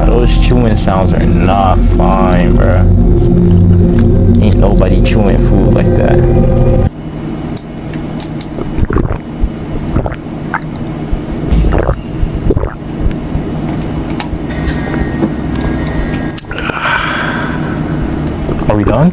Those chewing sounds are not fine, bruh. Ain't nobody chewing food like that. Are we done?